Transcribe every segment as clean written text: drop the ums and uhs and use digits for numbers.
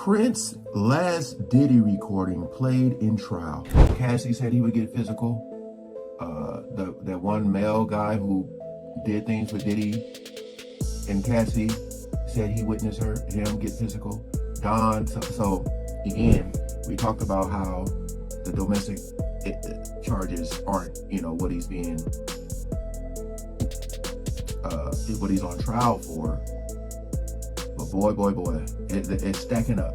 Prince's last Diddy recording played in trial. Cassie said he would get physical. That one male guy who did things with Diddy and Cassie said he witnessed him get physical. Don, so again, we talked about how the domestic charges aren't, what he's being, what he's on trial for. But boy, it's stacking up.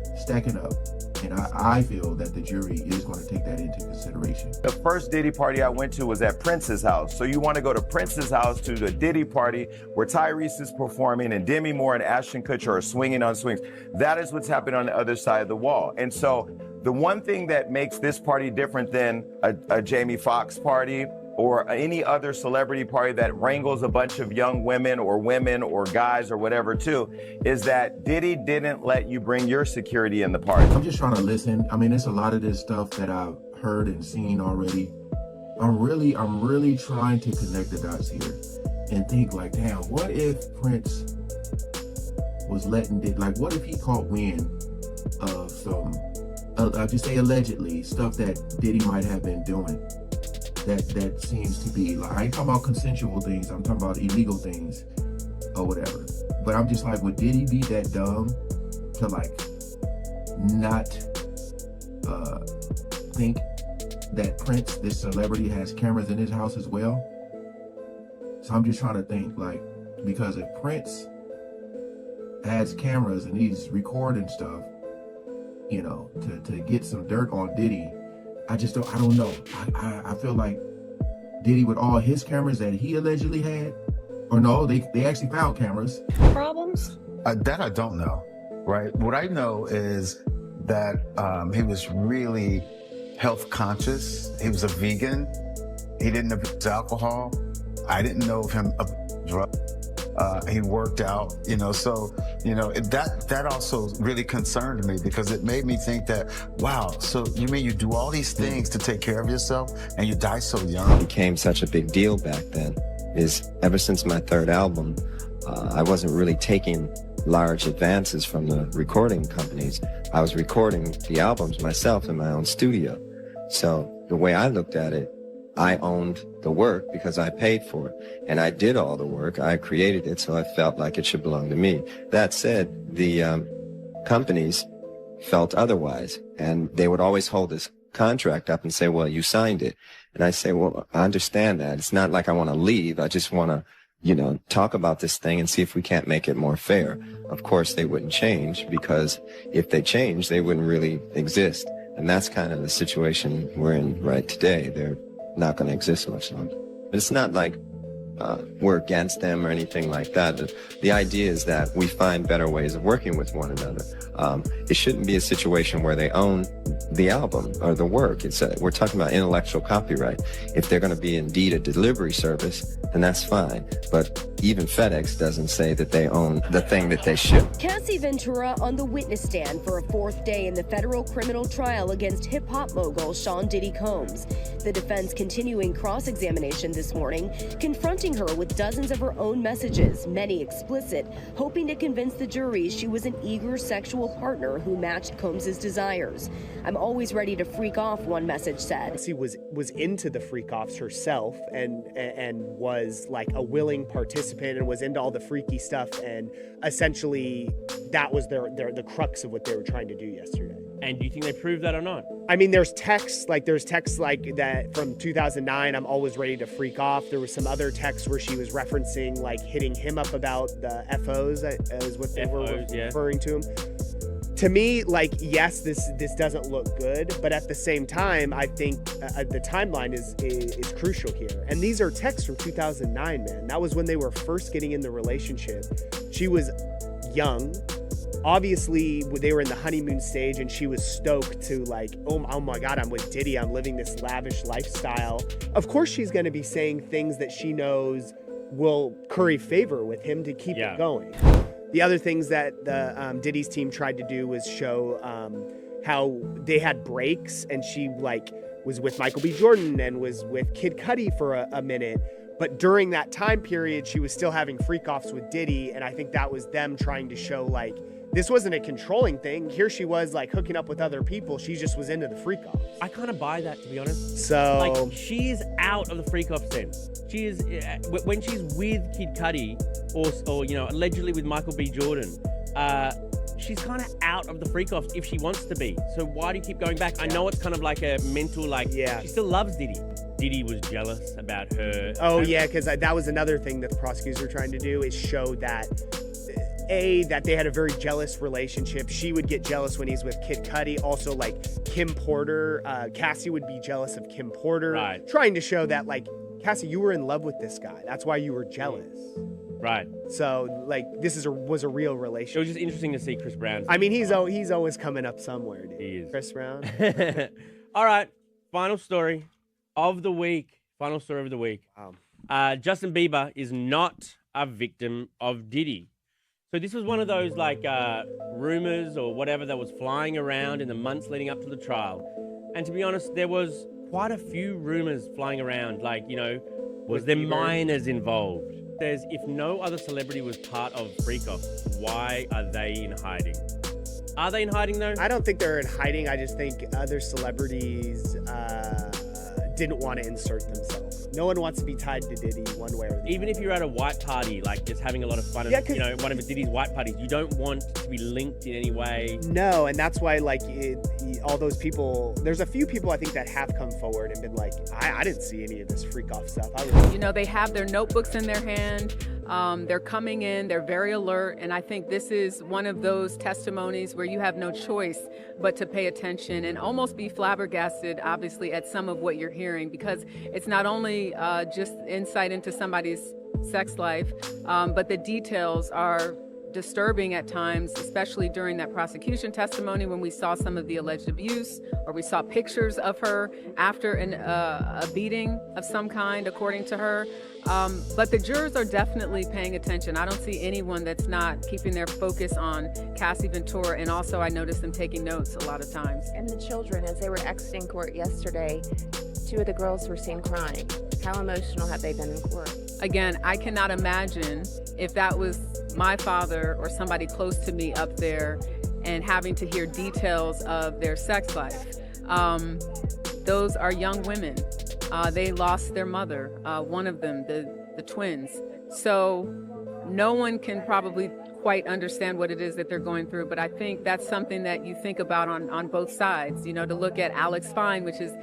And I feel that the jury is going to take that into consideration. The first Diddy party I went to was at Prince's house. So you want to go to Prince's house to the Diddy party where Tyrese is performing and Demi Moore and Ashton Kutcher are swinging on swings. That is what's happening on the other side of the wall. And so the one thing that makes this party different than a Jamie Foxx party or any other celebrity party that wrangles a bunch of young women or guys or whatever too, is that Diddy didn't let you bring your security in the party. I'm just trying to listen. I mean, there's a lot of this stuff that I've heard and seen already. I'm really trying to connect the dots here and think like, damn, what if Prince was what if he caught wind of some, I'll just say allegedly, stuff that Diddy might have been doing? That seems to be like, I ain't talking about consensual things, I'm talking about illegal things or whatever. But I'm just like, would Diddy be that dumb to not think that Prince, this celebrity, has cameras in his house as well? So I'm just trying to think, because if Prince has cameras and he's recording stuff, to get some dirt on Diddy, I don't know. I feel like Diddy, with all his cameras that he allegedly had, or no, they actually found cameras. Problems? That I don't know, right? What I know is that he was really health conscious. He was a vegan. He didn't abuse alcohol. I didn't know of him abusing drugs. He worked out, so, that also really concerned me, because it made me think that, wow, so you mean you do all these things to take care of yourself and you die so young? It became such a big deal back then is ever since my third album, I wasn't really taking large advances from the recording companies. I was recording the albums myself in my own studio. So the way I looked at it, I owned the work because I paid for it, and I did all the work. I created it, so I felt like it should belong to me. That said, the companies felt otherwise, and they would always hold this contract up and say, well, you signed it. And I say, well, I understand that. It's not like I want to leave. I just want to, talk about this thing and see if we can't make it more fair. Of course, they wouldn't change, because if they changed, they wouldn't really exist. And that's kind of the situation we're in right today. They're not going to exist much longer. But it's not like we're against them or anything like that. The idea is that we find better ways of working with one another. It shouldn't be a situation where they own the album or the work. We're talking about intellectual copyright. If they're going to be indeed a delivery service, then that's fine. But even FedEx doesn't say that they own the thing that they ship. Cassie Ventura on the witness stand for a fourth day in the federal criminal trial against hip-hop mogul Sean Diddy Combs. The defense continuing cross-examination this morning, confronting her with dozens of her own messages, many explicit, hoping to convince the jury she was an eager sexual partner who matched Combs's desires. I'm always ready to freak off, one message said. She was into the freak-offs herself and was like a willing participant and was into all the freaky stuff, and essentially that was the crux of what they were trying to do yesterday. And do you think they proved that or not? I mean, there's texts like that from 2009, I'm always ready to freak off. There was some other texts where she was referencing like hitting him up about the FOs, is what they were referring to him. To me, yes, this doesn't look good, but at the same time, I think the timeline is crucial here. And these are texts from 2009, man. That was when they were first getting in the relationship. She was young. Obviously, they were in the honeymoon stage, and she was stoked to oh my God, I'm with Diddy. I'm living this lavish lifestyle. Of course, she's going to be saying things that she knows will curry favor with him to keep it going. The other things that the Diddy's team tried to do was show how they had breaks, and she was with Michael B. Jordan and was with Kid Cudi for a minute. But during that time period, she was still having freak-offs with Diddy, and I think that was them trying to show This wasn't a controlling thing. Here she was like hooking up with other people. She just was into the freak off. I kind of buy that, to be honest. So like, she is out of the freak off scene. She is when she's with Kid Cudi or you know, allegedly with Michael B. Jordan. She's kind of out of the freak off if she wants to be. So why do you keep going back? I know it's kind of like a mental, like, she still loves Diddy. Diddy was jealous about her. Oh, yeah, because that was another thing that the prosecutors were trying to do, is show that, that they had a very jealous relationship. She would get jealous when he's with Kid Cudi. Also, like, Kim Porter, Cassie would be jealous of Kim Porter. Right. Trying to show that, like, Cassie, you were in love with this guy. That's why you were jealous. Right. So, like, this was a real relationship. It was just interesting to see Chris Brown. I mean, he's always coming up somewhere, dude. He is. Chris Brown. All right. Final story of the week. Justin Bieber is not a victim of Diddy. So this was one of those, like, rumors or whatever that was flying around in the months leading up to the trial. And to be honest, there was quite a few rumors flying around. Like, you know, was there minors involved? Says if no other celebrity was part of Freak Off, why are they in hiding? Are they in hiding though? I don't think they're in hiding. I just think other celebrities didn't want to insert themselves. No one wants to be tied to Diddy one way or the other. Even if you're at a white party, like just having a lot of fun, and, you know, one of Diddy's white parties, you don't want to be linked in any way. No, and that's why, like, all those people, there's a few people I think that have come forward and been like, I didn't see any of this freak off stuff. You know, they have their notebooks in their hand. They're coming in, they're very alert, and I think this is one of those testimonies where you have no choice but to pay attention and almost be flabbergasted, obviously, at some of what you're hearing, because it's not only just insight into somebody's sex life, but the details are disturbing at times, especially during that prosecution testimony when we saw some of the alleged abuse, or we saw pictures of her after a beating of some kind, according to her. But the jurors are definitely paying attention. I don't see anyone that's not keeping their focus on Cassie Ventura, and also I noticed them taking notes a lot of times. And the children, as they were exiting court yesterday, 2 of the girls were seen crying. How emotional have they been in court? Again, I cannot imagine if that was my father or somebody close to me up there and having to hear details of their sex life. Those are young women. They lost their mother, one of them, the twins. So no one can probably quite understand what it is that they're going through, but I think that's something that you think about on both sides, you know, to look at Alex Fine, which is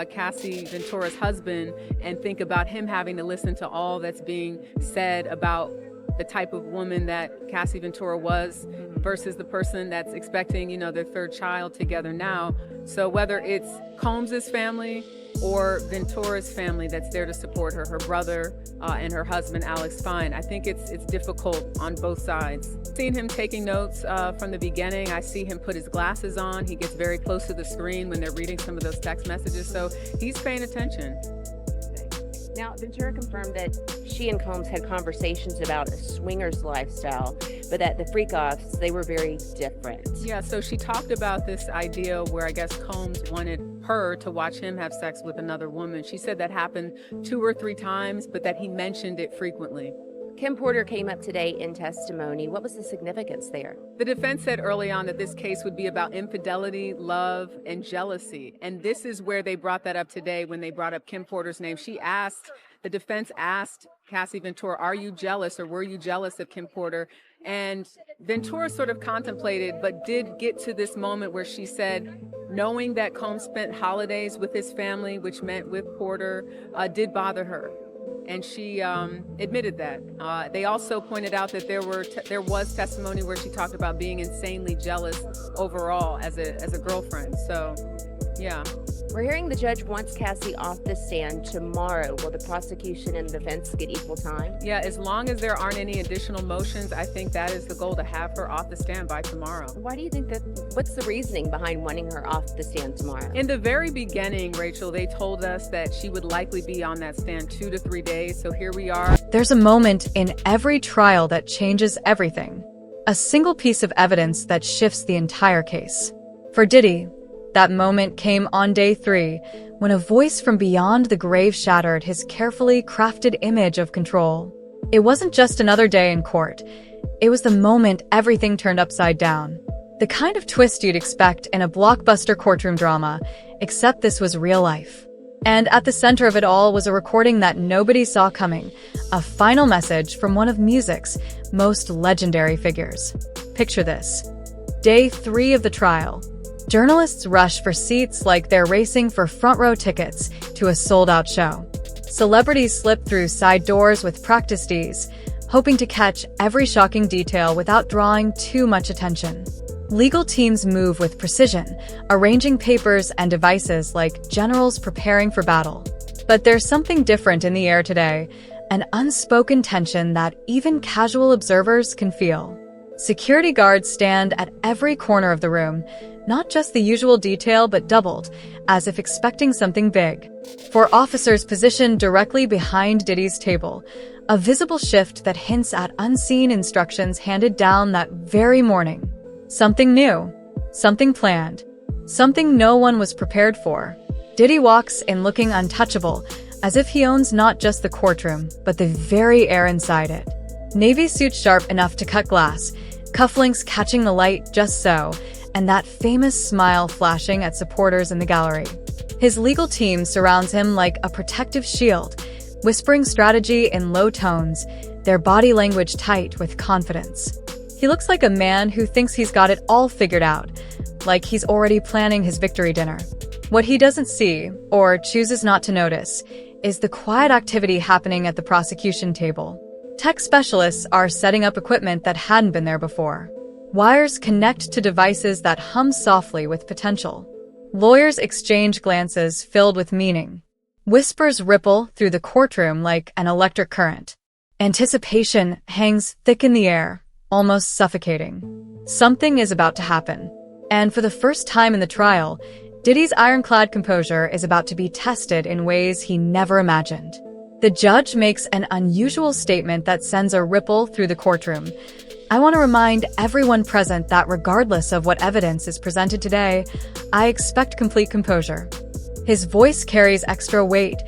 Cassie Ventura's husband, and think about him having to listen to all that's being said about the type of woman that Cassie Ventura was versus the person that's expecting, you know, their 3rd child together now. So whether it's Combs's family or Ventura's family that's there to support her, her brother and her husband, Alex Fine, I think it's difficult on both sides. Seen him taking notes from the beginning. I see him put his glasses on. He gets very close to the screen when they're reading some of those text messages, so he's paying attention. Now, Ventura confirmed that she and Combs had conversations about a swinger's lifestyle, but that the freak-offs, they were very different. Yeah, so she talked about this idea where I guess Combs wanted her to watch him have sex with another woman. She said that happened 2 or 3 times, but that he mentioned it frequently. Kim Porter came up today in testimony. What was the significance there? The defense said early on that this case would be about infidelity, love, and jealousy. And this is where they brought that up today when they brought up Kim Porter's name. The defense asked Cassie Ventura, are you jealous or were you jealous of Kim Porter? And Ventura sort of contemplated, but did get to this moment where she said, knowing that Combs spent holidays with his family, which meant with Porter, did bother her. And she admitted that. They also pointed out that there was testimony where she talked about being insanely jealous overall as a girlfriend. So, yeah. We're hearing the judge wants Cassie off the stand tomorrow. Will the prosecution and the defense get equal time? Yeah, as long as there aren't any additional motions, I think that is the goal, to have her off the stand by tomorrow. Why do you think that? What's the reasoning behind wanting her off the stand tomorrow? In the very beginning, Rachel, they told us that she would likely be on that stand 2 to 3 days. So here we are. There's a moment in every trial that changes everything. A single piece of evidence that shifts the entire case. For Diddy, that moment came on day 3, when a voice from beyond the grave shattered his carefully crafted image of control. It wasn't just another day in court. It was the moment everything turned upside down. The kind of twist you'd expect in a blockbuster courtroom drama, except this was real life. And at the center of it all was a recording that nobody saw coming, a final message from one of music's most legendary figures. Picture this. Day 3 of the trial. Journalists rush for seats like they're racing for front-row tickets to a sold-out show. Celebrities slip through side doors with practiced ease, hoping to catch every shocking detail without drawing too much attention. Legal teams move with precision, arranging papers and devices like generals preparing for battle. But there's something different in the air today, an unspoken tension that even casual observers can feel. Security guards stand at every corner of the room, not just the usual detail but doubled, as if expecting something big. 4 officers positioned directly behind Diddy's table, a visible shift that hints at unseen instructions handed down that very morning. Something new, something planned, something no one was prepared for. Diddy walks in looking untouchable, as if he owns not just the courtroom, but the very air inside it. Navy suit sharp enough to cut glass, cufflinks catching the light just so, and that famous smile flashing at supporters in the gallery. His legal team surrounds him like a protective shield, whispering strategy in low tones, their body language tight with confidence. He looks like a man who thinks he's got it all figured out, like he's already planning his victory dinner. What he doesn't see, or chooses not to notice, is the quiet activity happening at the prosecution table. Tech specialists are setting up equipment that hadn't been there before. Wires connect to devices that hum softly with potential. Lawyers exchange glances filled with meaning. Whispers ripple through the courtroom like an electric current. Anticipation hangs thick in the air, almost suffocating. Something is about to happen. And for the first time in the trial, Diddy's ironclad composure is about to be tested in ways he never imagined. The judge makes an unusual statement that sends a ripple through the courtroom. I want to remind everyone present that regardless of what evidence is presented today, I expect complete composure. His voice carries extra weight,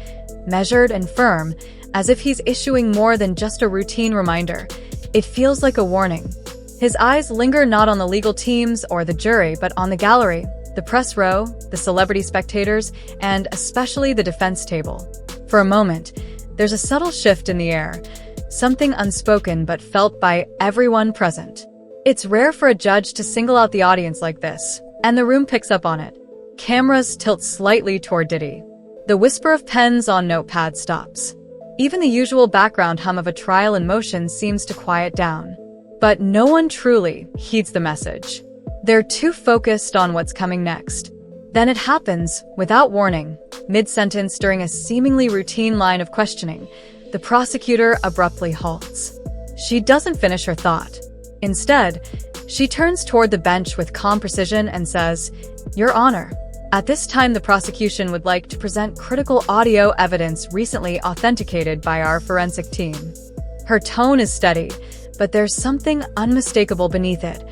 measured and firm, as if he's issuing more than just a routine reminder. It feels like a warning. His eyes linger not on the legal teams or the jury, but on the gallery, the press row, the celebrity spectators, and especially the defense table. For a moment, there's a subtle shift in the air, something unspoken but felt by everyone present. It's rare for a judge to single out the audience like this, and the room picks up on it. Cameras tilt slightly toward Diddy. The whisper of pens on notepads stops. Even the usual background hum of a trial in motion seems to quiet down. But no one truly heeds the message. They're too focused on what's coming next. Then it happens, without warning, mid-sentence during a seemingly routine line of questioning. The prosecutor abruptly halts. She doesn't finish her thought. Instead, she turns toward the bench with calm precision and says, "Your Honor, at this time the prosecution would like to present critical audio evidence recently authenticated by our forensic team." Her tone is steady, but there's something unmistakable beneath it,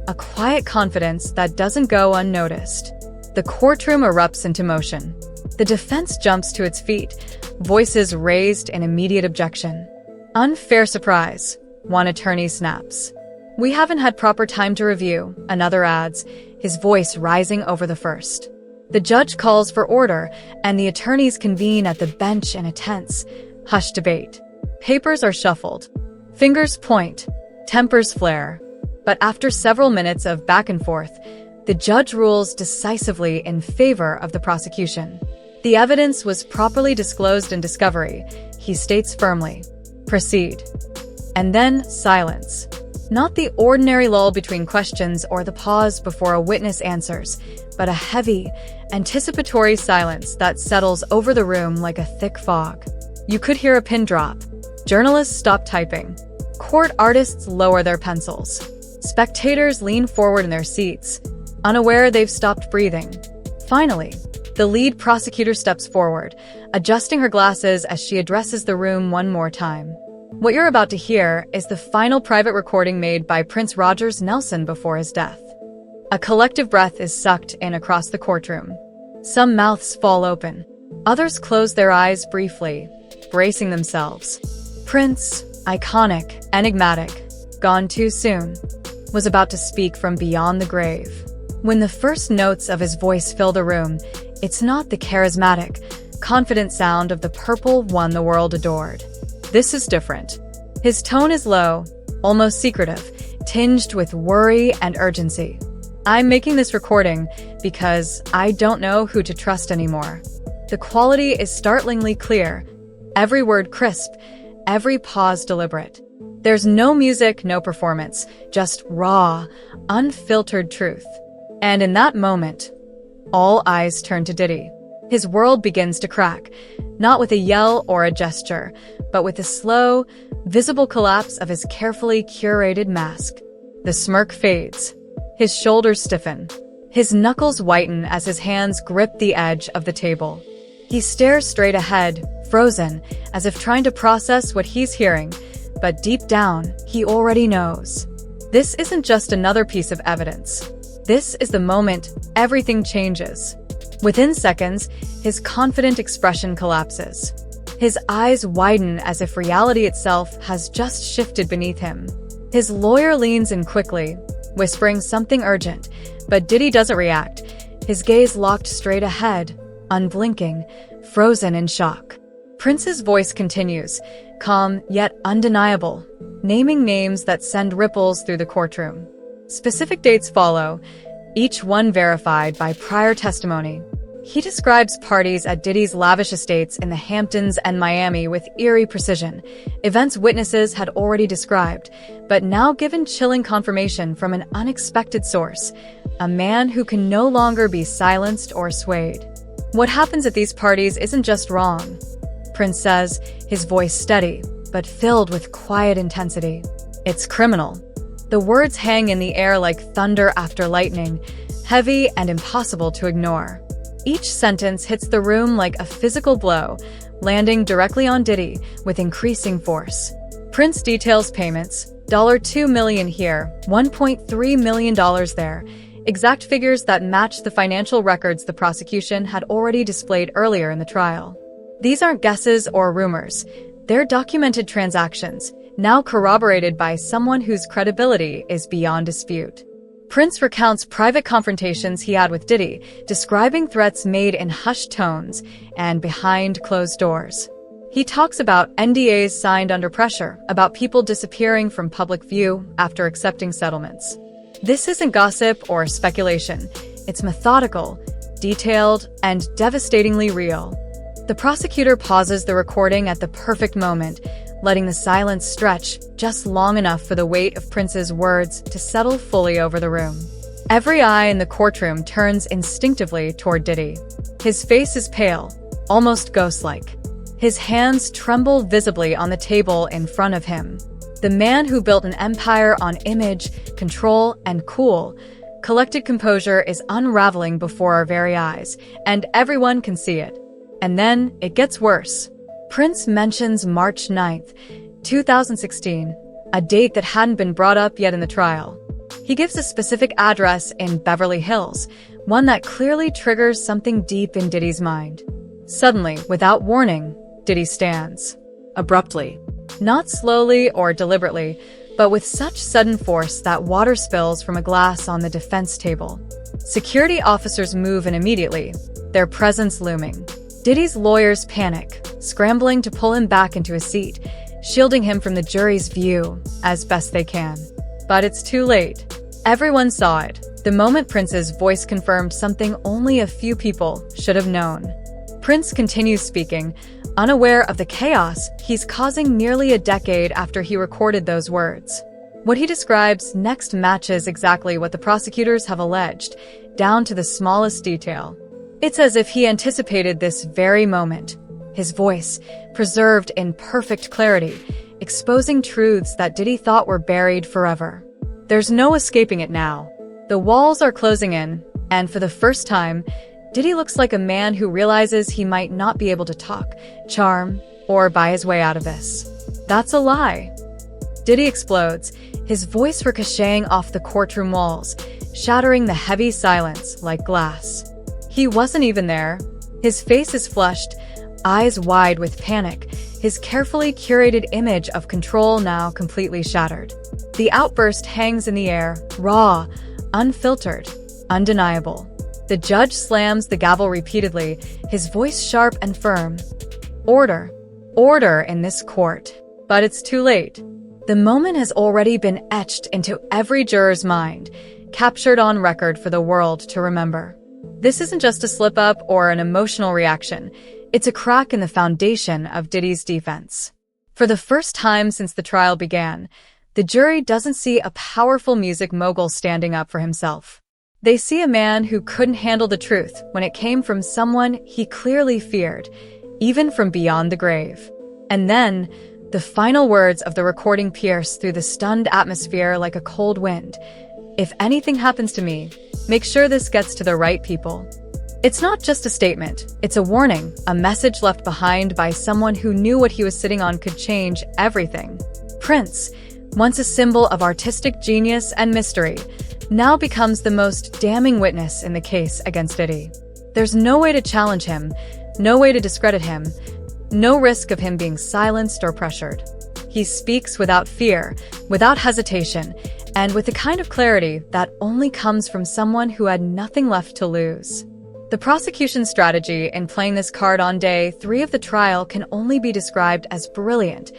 a quiet confidence that doesn't go unnoticed. The courtroom erupts into motion. The defense jumps to its feet, voices raised in immediate objection. "Unfair surprise," one attorney snaps. "We haven't had proper time to review," another adds, his voice rising over the first. The judge calls for order, and the attorneys convene at the bench in a tense, hushed debate. Papers are shuffled. Fingers point. Tempers flare. But after several minutes of back and forth, the judge rules decisively in favor of the prosecution. The evidence was properly disclosed in discovery, he states firmly. Proceed. And then silence. Not the ordinary lull between questions or the pause before a witness answers, but a heavy, anticipatory silence that settles over the room like a thick fog. You could hear a pin drop. Journalists stop typing. Court artists lower their pencils. Spectators lean forward in their seats, unaware they've stopped breathing. Finally, the lead prosecutor steps forward, adjusting her glasses as she addresses the room one more time. What you're about to hear is the final private recording made by Prince Rogers Nelson before his death. A collective breath is sucked in across the courtroom. Some mouths fall open. Others close their eyes briefly, bracing themselves. Prince, iconic, enigmatic, gone too soon, was about to speak from beyond the grave. When the first notes of his voice fill the room, it's not the charismatic, confident sound of the purple one the world adored. This is different. His tone is low, almost secretive, tinged with worry and urgency. I'm making this recording because I don't know who to trust anymore. The quality is startlingly clear, every word crisp, every pause deliberate. There's no music, no performance, just raw, unfiltered truth. And in that moment, all eyes turn to Diddy. His world begins to crack, not with a yell or a gesture, but with the slow, visible collapse of his carefully curated mask. The smirk fades. His shoulders stiffen. His knuckles whiten as his hands grip the edge of the table. He stares straight ahead, frozen, as if trying to process what he's hearing, but deep down, he already knows. This isn't just another piece of evidence. This is the moment everything changes. Within seconds, his confident expression collapses. His eyes widen as if reality itself has just shifted beneath him. His lawyer leans in quickly, whispering something urgent, but Diddy doesn't react, his gaze locked straight ahead, unblinking, frozen in shock. Prince's voice continues, calm yet undeniable, naming names that send ripples through the courtroom. Specific dates follow, each one verified by prior testimony. He describes parties at Diddy's lavish estates in the Hamptons and Miami with eerie precision, events witnesses had already described, but now given chilling confirmation from an unexpected source, a man who can no longer be silenced or swayed. What happens at these parties isn't just wrong, Prince says, his voice steady, but filled with quiet intensity. It's criminal. The words hang in the air like thunder after lightning, heavy and impossible to ignore. Each sentence hits the room like a physical blow, landing directly on Diddy with increasing force. Prince details payments, $2 million here, $1.3 million there, exact figures that match the financial records the prosecution had already displayed earlier in the trial. These aren't guesses or rumors. They're documented transactions, now corroborated by someone whose credibility is beyond dispute. Prince recounts private confrontations he had with Diddy, describing threats made in hushed tones and behind closed doors. He talks about NDAs signed under pressure, about people disappearing from public view after accepting settlements. This isn't gossip or speculation. It's methodical, detailed, and devastatingly real. The prosecutor pauses the recording at the perfect moment, letting the silence stretch just long enough for the weight of Prince's words to settle fully over the room. Every eye in the courtroom turns instinctively toward Diddy. His face is pale, almost ghost-like. His hands tremble visibly on the table in front of him. The man who built an empire on image, control, and cool, collected composure is unraveling before our very eyes, and everyone can see it. And then it gets worse. Prince mentions March 9th, 2016, a date that hadn't been brought up yet in the trial. He gives a specific address in Beverly Hills, one that clearly triggers something deep in Diddy's mind. Suddenly, without warning, Diddy stands. Abruptly. Not slowly or deliberately, but with such sudden force that water spills from a glass on the defense table. Security officers move in immediately, their presence looming. Diddy's lawyers panic, scrambling to pull him back into his seat, shielding him from the jury's view as best they can. But it's too late. Everyone saw it, the moment Prince's voice confirmed something only a few people should have known. Prince continues speaking, unaware of the chaos he's causing nearly a decade after he recorded those words. What he describes next matches exactly what the prosecutors have alleged, down to the smallest detail. It's as if he anticipated this very moment. His voice, preserved in perfect clarity, exposing truths that Diddy thought were buried forever. There's no escaping it now. The walls are closing in, and for the first time, Diddy looks like a man who realizes he might not be able to talk, charm, or buy his way out of this. That's a lie. Diddy explodes, his voice ricocheting off the courtroom walls, shattering the heavy silence like glass. He wasn't even there. His face is flushed, eyes wide with panic, his carefully curated image of control now completely shattered. The outburst hangs in the air, raw, unfiltered, undeniable. The judge slams the gavel repeatedly, his voice sharp and firm. Order. Order in this court. But it's too late. The moment has already been etched into every juror's mind, captured on record for the world to remember. This isn't just a slip-up or an emotional reaction. It's a crack in the foundation of Diddy's defense. For the first time since the trial began, the jury doesn't see a powerful music mogul standing up for himself. They see a man who couldn't handle the truth when it came from someone he clearly feared, even from beyond the grave. And then, the final words of the recording pierce through the stunned atmosphere like a cold wind. If anything happens to me, make sure this gets to the right people. It's not just a statement, it's a warning, a message left behind by someone who knew what he was sitting on could change everything. Prince, once a symbol of artistic genius and mystery, now becomes the most damning witness in the case against Diddy. There's no way to challenge him, no way to discredit him, no risk of him being silenced or pressured. He speaks without fear, without hesitation, and with the kind of clarity that only comes from someone who had nothing left to lose. The prosecution's strategy in playing this card on day 3 of the trial can only be described as brilliant,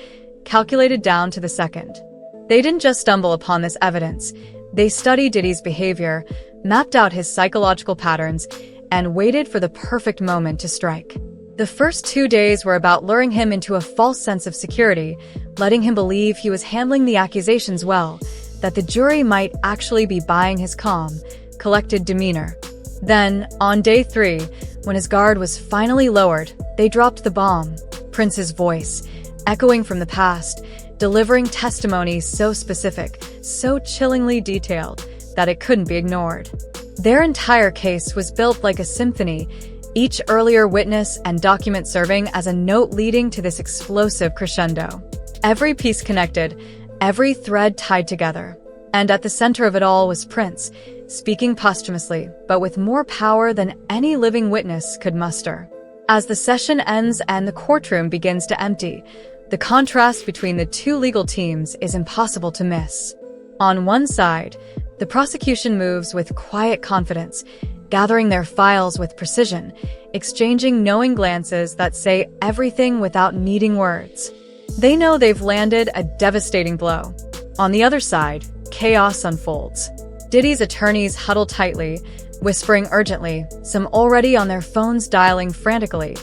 calculated down to the second. They didn't just stumble upon this evidence. They studied Diddy's behavior, mapped out his psychological patterns, and waited for the perfect moment to strike. The first 2 days were about luring him into a false sense of security, letting him believe he was handling the accusations well, that the jury might actually be buying his calm, collected demeanor. Then, on day 3, when his guard was finally lowered, they dropped the bomb. Prince's voice, echoing from the past, delivering testimony so specific, so chillingly detailed, that it couldn't be ignored. Their entire case was built like a symphony, each earlier witness and document serving as a note leading to this explosive crescendo. Every piece connected, every thread tied together. And at the center of it all was Prince, speaking posthumously, but with more power than any living witness could muster. As the session ends and the courtroom begins to empty, the contrast between the two legal teams is impossible to miss. On one side, the prosecution moves with quiet confidence, gathering their files with precision, exchanging knowing glances that say everything without needing words. They know they've landed a devastating blow. On the other side, chaos unfolds. Diddy's attorneys huddle tightly, whispering urgently, some already on their phones dialing frantically,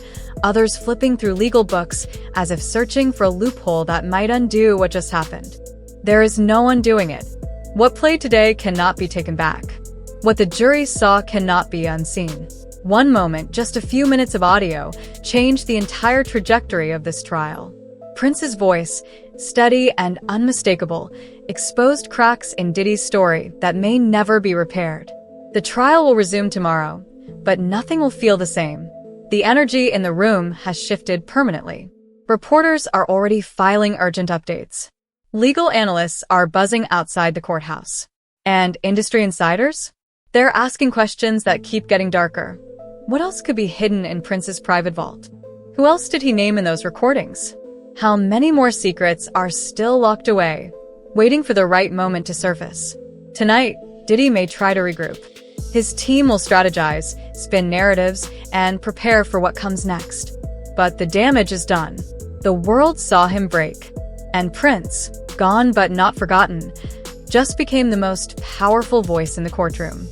others flipping through legal books as if searching for a loophole that might undo what just happened. There is no undoing it. What played today cannot be taken back. What the jury saw cannot be unseen. One moment, just a few minutes of audio, changed the entire trajectory of this trial. Prince's voice, steady and unmistakable, exposed cracks in Diddy's story that may never be repaired. The trial will resume tomorrow, but nothing will feel the same. The energy in the room has shifted permanently. Reporters are already filing urgent updates. Legal analysts are buzzing outside the courthouse. And industry insiders? They're asking questions that keep getting darker. What else could be hidden in Prince's private vault? Who else did he name in those recordings? How many more secrets are still locked away, waiting for the right moment to surface? Tonight, Diddy may try to regroup. His team will strategize, spin narratives, and prepare for what comes next. But the damage is done. The world saw him break. And Prince, gone but not forgotten, just became the most powerful voice in the courtroom.